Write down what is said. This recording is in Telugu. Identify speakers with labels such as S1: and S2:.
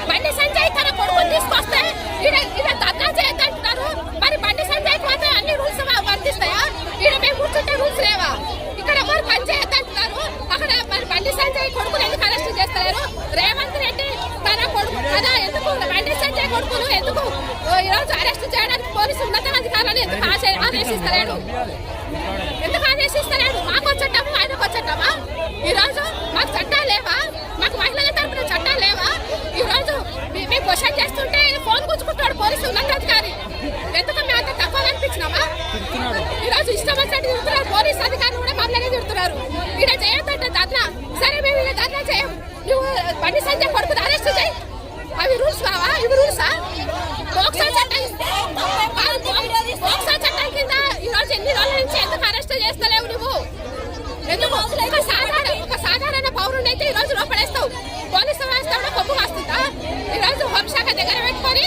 S1: బండి సంజయ్ తన కొడుకుని తీసుకొస్తే ధర్నా చేయొద్దంటున్నారు. మరి బండి సంజయ్ మాత్రం అన్ని రూల్స్ వర్తిస్తాయా? మేము కూర్చుంటే రూల్స్ లేవా? ఇక్కడ ఎవరు పని చేయొద్దంటున్నారు. అక్కడ మరి బండి సంజయ్ కొడుకులు ఎందుకు అరెస్ట్ చేస్తారు? రేవంత్ రెడ్డి తన కొడుకు కదా ఎందుకు బండి సంజయ్ కొడుకులు ఎందుకు ఈరోజు అరెస్ట్ చేయడానికి పోలీసు ఉన్నతాధికారులను ఎందుకు ఆదేశిస్తలేడు? ఎందుకు ఆదేశిస్తలేడు? మాకు వచ్చేటప్పుడు ఆయనకు వచ్చేటమా? ఈరోజు మాకు చట్టాలు లేవా? మాకు మహిళల తరపున చట్టాలు లేవా? ఈరోజు మేము క్వశ్చన్ చేస్తుంటే ఫోన్ కూర్చుకుంటాడు పోలీసు ఉన్నతాధికారి. ఎందుకు మేము అంత తక్కువ అనిపించినామా? ఈరోజు ఇష్టం వచ్చినట్టు తిడుతున్నారు. పోలీసు అధికారులు కూడా మమ్మల్ని తిడుతున్నారు. ఈడ చేయొద్దంటే ధర్నా. సరే మేము ఇలా ధర్నా చేయం. నువ్వు బండి సంజయ్ కొడుకుని అరెస్ట్ చేయి. అవి రూల్స్ కావా? ఇవి రూల్సా? పోక్సో చట్టం కింద ఈరోజు ఎన్ని రోజుల నుంచి ఎందుకు అరెస్ట్ చేస్తలేవు నువ్వు? ఎందుకు ఒక సాధారణ పౌరుని అయితే ఈరోజు లోపడేస్తావు. పోలీసు వ్యవస్థ కూడా కొమ్ము వస్తుందా? ఈరోజు హోంశాఖ దగ్గర పెట్టుకొని